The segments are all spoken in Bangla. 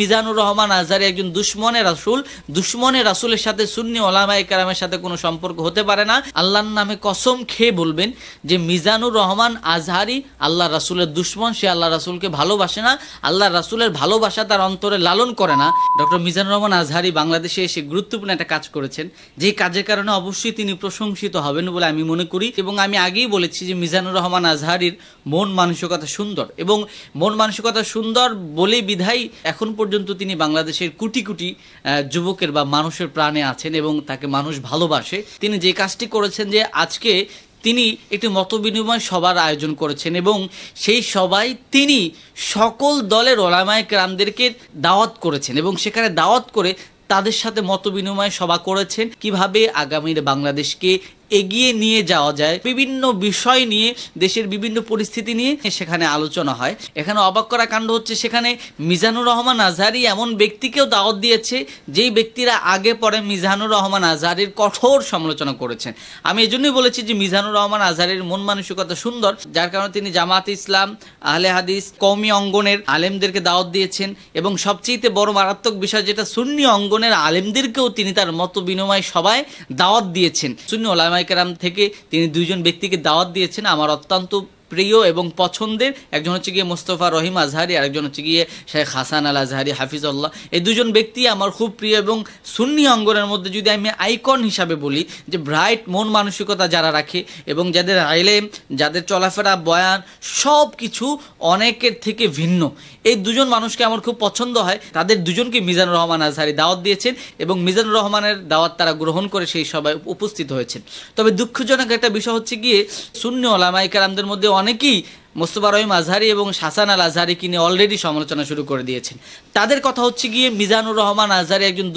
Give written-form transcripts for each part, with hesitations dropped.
মিজানুর রহমান আজহারী একজন দুশ্মনে রাসূলের সাথে সুন্নি ওলামায়ে কেরামের সাথে কোনো সম্পর্ক হতে পারে না। আল্লাহর নামে কসম খেয়ে বলবেন যে মিজানুর রহমান আজহারী আল্লাহ রাসূলের দুশ্মন, সে আল্লাহ রাসূলকে ভালোবাসে না, আল্লাহ রাসূলের ভালোবাসা তার অন্তরে লালন করে না। ডক্টর মিজানুর রহমান আজহারী বাংলাদেশে এসে গুরুত্বপূর্ণ একটা কাজ করেছেন, যে কাজের কারণে অবশ্যই তিনি প্রশংসিত হবেন বলে আমি মনে করি। এবং আমি আগেই বলেছি যে মিজানুর রহমান আজহারীর মন মানসিকতা সুন্দর, এবং মন মানসিকতা সুন্দর বলেই বিধায় এখন পর্যন্ত তিনি বাংলাদেশের কোটি কোটি যুবকের বা মানুষের প্রাণে আছেন এবং তাকে মানুষ ভালোবাসে। তিনি যে কাজটি করেছেন যে আজকে তিনি একটি মতবিনিময় সভার আয়োজন করেছেন এবং সেই সভায় তিনি সকল দলের ওলামায়ে কেরামদেরকে দাওয়াত করেছেন এবং সেখানে দাওয়াত করে তাদের সাথে মতবিনিময় সভা করেছেন, কিভাবে আগামীর বাংলাদেশকে এগিয়ে নিয়ে যাওয়া যায়, বিভিন্ন বিষয় নিয়ে, দেশের বিভিন্ন পরিস্থিতি নিয়ে সেখানে আলোচনা হয়। এখানে অবাক করা কাণ্ড হচ্ছে, সেখানে মিজানুর রহমান আজহারী এমন ব্যক্তিকেও দাওয়াত দিয়েছে যেই ব্যক্তিরা আগে পরে মিজানুর রহমান আজহারীর কঠোর সমালোচনা করেছেন। আমি এজন্যই বলেছি যে মিজানুর রহমান আজহারীর মন মানসিকতা সুন্দর, যার কারণে তিনি জামাত ইসলাম, আহলে হাদিস, কওমি অঙ্গনের আলেমদেরকে দাওয়াত দিয়েছেন এবং সবচেয়ে বড় মারাত্মক বিষয় যেটা, সুন্নি অঙ্গনের আলেমদেরকেও তিনি তার মত বিনিময় সভায় দাওয়াত দিয়েছেন। সুন্নি ওলামায়ে কেরাম থেকে তিনি দুইজন ব্যক্তিকে দাওয়াত দিয়েছেন আমার অত্যন্ত প্রিয় এবং পছন্দের। একজন হচ্ছে গিয়ে মোস্তফা রহিম আজহারী, আরেকজন হচ্ছে গিয়ে শেখ হাসান আল আজহারী হাফিজুল্লাহ। এই দুজন ব্যক্তি আমার খুব প্রিয় এবং সুন্নি অঙ্গনের মধ্যে যদি আমি আইকন হিসাবে বলি যে ব্রাইট মন মানসিকতা যারা রাখে এবং যাদের আইলেম, যাদের চলাফেরা, বয়ান সব কিছু অনেকের থেকে ভিন্ন, এই দুজন মানুষকে আমার খুব পছন্দ হয়। তাদের দুজনকে মিজানুর রহমান আজহারী দাওয়াত দিয়েছেন এবং মিজানুর রহমানের দাওয়াত তারা গ্রহণ করে সেই সভায় উপস্থিত হয়েছেন। তবে দুঃখজনক একটা বিষয় হচ্ছে গিয়ে সুন্নি ওলামায়ে কেরামদের মধ্যে অনেকেই মোস্তফা রহিম আজহারী এবং হাসান আল আজহারীকে নিয়ে অলরেডি সমালোচনা শুরু করে দিয়েছেন। তাদের কথা হচ্ছে গিয়ে মিজানুর রহমান আজহারী একজন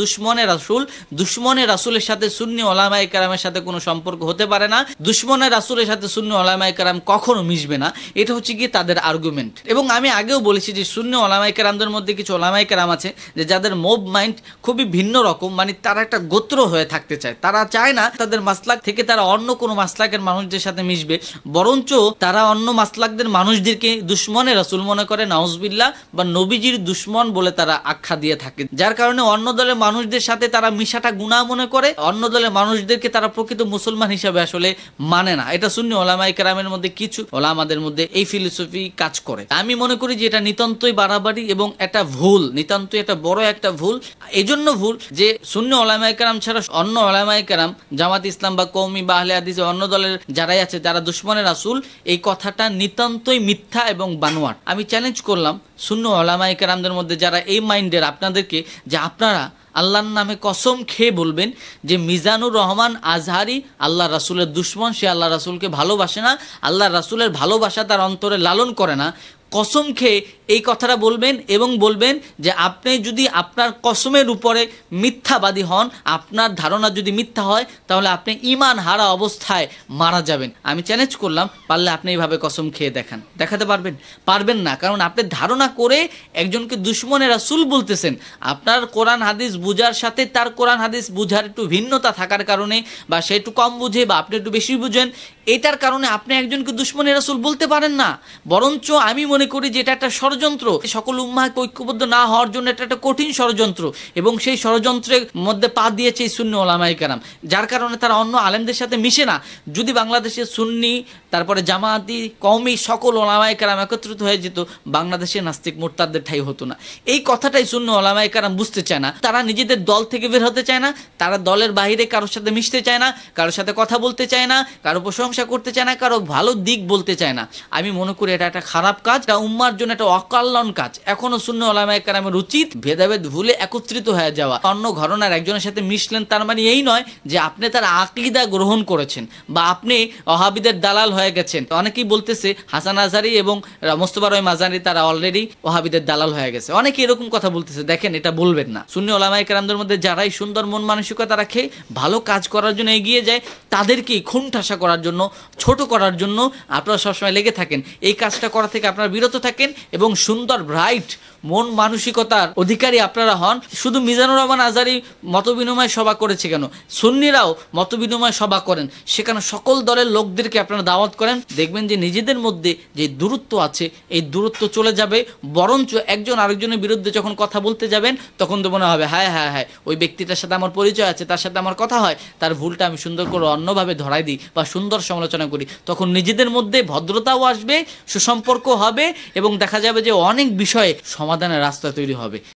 দুশ্মনে রাসূলের সাথে সুন্নি ওলামায়ে কেরামের সাথে কোনো সম্পর্ক হতে পারে না, দুশ্মনের রাসূলের সাথে সুন্নি ওলামায়ে কেরাম কখনো মিশবে না, এটা হচ্ছে গিয়ে তাদের আর্গুমেন্ট। এবং আমি আগেও বলেছি যে সুন্নি ওলামায়ে কেরামদের মধ্যে কিছু ওলামায়ে কেরাম আছে যে যাদের মোব মাইন্ড খুবই ভিন্ন রকম, মানে তারা একটা গোত্র হয়ে থাকতে চায়, তারা চায় না তাদের মাসলাক থেকে তারা অন্য কোনো মাসলাকের মানুষদের সাথে মিশবে, বরঞ্চ তারা অন্য মাসলাকদের মানুষদেরকে দুশ্মনে রাসূল মনে করে, নাউজুবিল্লাহ, বা নবীজির দুশ্মন বলে তারা আখ্যা দিয়ে থাকে। যার কারণে অন্য দলের মানুষদের সাথে তারা মিশাটা গুনাহ মনে করে, অন্য দলের মানুষদেরকে তারা প্রকৃত মুসলমান হিসাবে আসলে মানে না। এটা সুন্নি ওলামায়ে কেরামের মধ্যে কিছু ওলামাদের মধ্যে এই ফিলোসফি কাজ করে। আমি মনে করি যে এটা নিতান্তই বাড়াবাড়ি এবং এটা ভুল, নিতান্তই একটা বড় একটা ভুল। এজন্য ভুল যে সুন্নি ওলামায়ে কেরাম ছাড়া অন্য ওলামায়ে কেরাম, জামাত ইসলাম বা কওমি বা আহলে হাদিস, অন্য দলের যারাই আছে তারা দুশ্মনে রাসূল, এই কথাটা নিতান্তই মিথ্যা এবং বানোয়াট। আমি চ্যালেঞ্জ করলাম সুন্নি ওলামায়ে কেরামদের মধ্যে যারা এই মাইন্ডের, আপনাদেরকে যে আপনারা আল্লাহর নামে কসম খেয়ে বলবেন যে মিজানুর রহমান আজহারী আল্লাহ রাসূলের দুশ্মন, সে আল্লাহ রাসূলকে ভালোবাসে না, আল্লাহ রাসূলের ভালোবাসা তার অন্তরে লালন করে না। কসম খেয়ে এই কথাটা বলবেন এবং বলবেন যে আপনি যদি আপনার কসমের উপরে মিথ্যাবাদী হন, আপনার ধারণা যদি মিথ্যা হয়, তাহলে আপনি ঈমান হারা অবস্থায় মারা যাবেন। আমি চ্যালেঞ্জ করলাম, পারলে আপনি এইভাবে কসম খেয়ে দেখাতে পারবেন? পারবেন না, কারণ আপনি ধারণা করে একজনকে দুশ্মনে রাসূল বলতেছেন। আপনার কোরআন হাদিস বুঝার সাথে তার কোরআন হাদিস বুঝার একটু ভিন্নতা থাকার কারণে, বা সে একটু কম বুঝে বা আপনি একটু বেশি বুঝেন, এটার কারণে আপনি একজনকে দুশ্মনে রাসূল বলতে পারেন না। বরঞ্চ আমি মনে করি যে এটা একটা ষড়যন্ত্র, সকল উম্মাহকে ঐক্যবদ্ধ না হওয়ার জন্য এটা একটা কঠিন ষড়যন্ত্র, এবং সেই ষড়যন্ত্রের মধ্যে পা দিয়েছে এই সুন্নি ওলামায়ে কেরাম, যার কারণে তারা অন্য আলেমদের সাথে মিশে না। যদি বাংলাদেশে সুন্নি, তারপরে জামাতি, কওমি সকল ওলামায়ে কেরাম একত্রিত হয়ে যেত, বাংলাদেশে নাস্তিক মুরতাদদের ঠাঁই হতো না। এই কথাটাই সুন্নি ওলামায়ে কেরাম বুঝতে চায় না। তারা নিজেদের দল থেকে বের হতে চায় না, তারা দলের বাইরে কারোর সাথে মিশতে চায় না, কারোর সাথে কথা বলতে চায় না, কারো প্রশংসা করতে চায় না, কারো ভালো দিক বলতে চায় না। আমি মনে করি এটা একটা খারাপ কাজ, এটা উম্মার জন্য একটা অকল্যাণ কাজ। এখনো সুন্নি ওলামায়ে কেরামের উচিত ভেদাভেদ ভুলে একত্রিত হয়ে যাওয়া। অন্য ঘরানার একজনের সাথে মিশলেন তার মানে এই নয় যে আপনি তার আকীদা গ্রহণ করেছেন বা আপনি ওহাবীদের দালাল হয়ে গেছেন। অনেকেই বলতেছে হাসান আজহারী এবং মোস্তফা রহিম আজহারী তারা অলরেডি ওহাবীদের দালাল হয়ে গেছে, অনেকে এরকম কথা বলতেছে। দেখেন, এটা বলবেন না। সুন্নি ওলামায়ে কেরামদের মধ্যে যারাই সুন্দর মন মানসিকতা রাখে, ভালো কাজ করার জন্য এগিয়ে যায়, তাদেরকেই খুন ঠাসা করার জন্য ছোট করার জন্য আপনারা সবসময় লেগে থাকেন। এই কাজটা করা থেকে আপনারা বিরত থাকেন এবং সুন্দর ব্রাইট মন মানসিকতার অধিকারী আপনারা হন। শুধু মিজানুর রহমান আজহারী মতবিনিময় সভা করেছে কেন, সুন্নিরাও মতবিনিময় সভা করেন, সেখানে সকল দলের লোকদেরকে আপনারা দাওয়াত করেন। দেখবেন যে নিজেদের মধ্যে যে দূরত্ব আছে এই দূরত্ব চলে যাবে, বরঞ্চ একজন আরেকজনের বিরুদ্ধে যখন কথা বলতে যাবেন তখন তো মনে হবে হ্যাঁ হ্যাঁ হ্যাঁ ওই ব্যক্তিটার সাথে আমার পরিচয় আছে, তার সাথে আমার কথা হয়, তার ভুলটা আমি সুন্দর করে অন্যভাবে ধরাই দিই বা সুন্দর সমালোচনা করি। তখন নিজেদের মধ্যে ভদ্রতাও আসবে, সুসম্পর্ক হবে এবং দেখা যাবে যে অনেক বিষয়ে সমাধানের রাস্তা তৈরি হবে।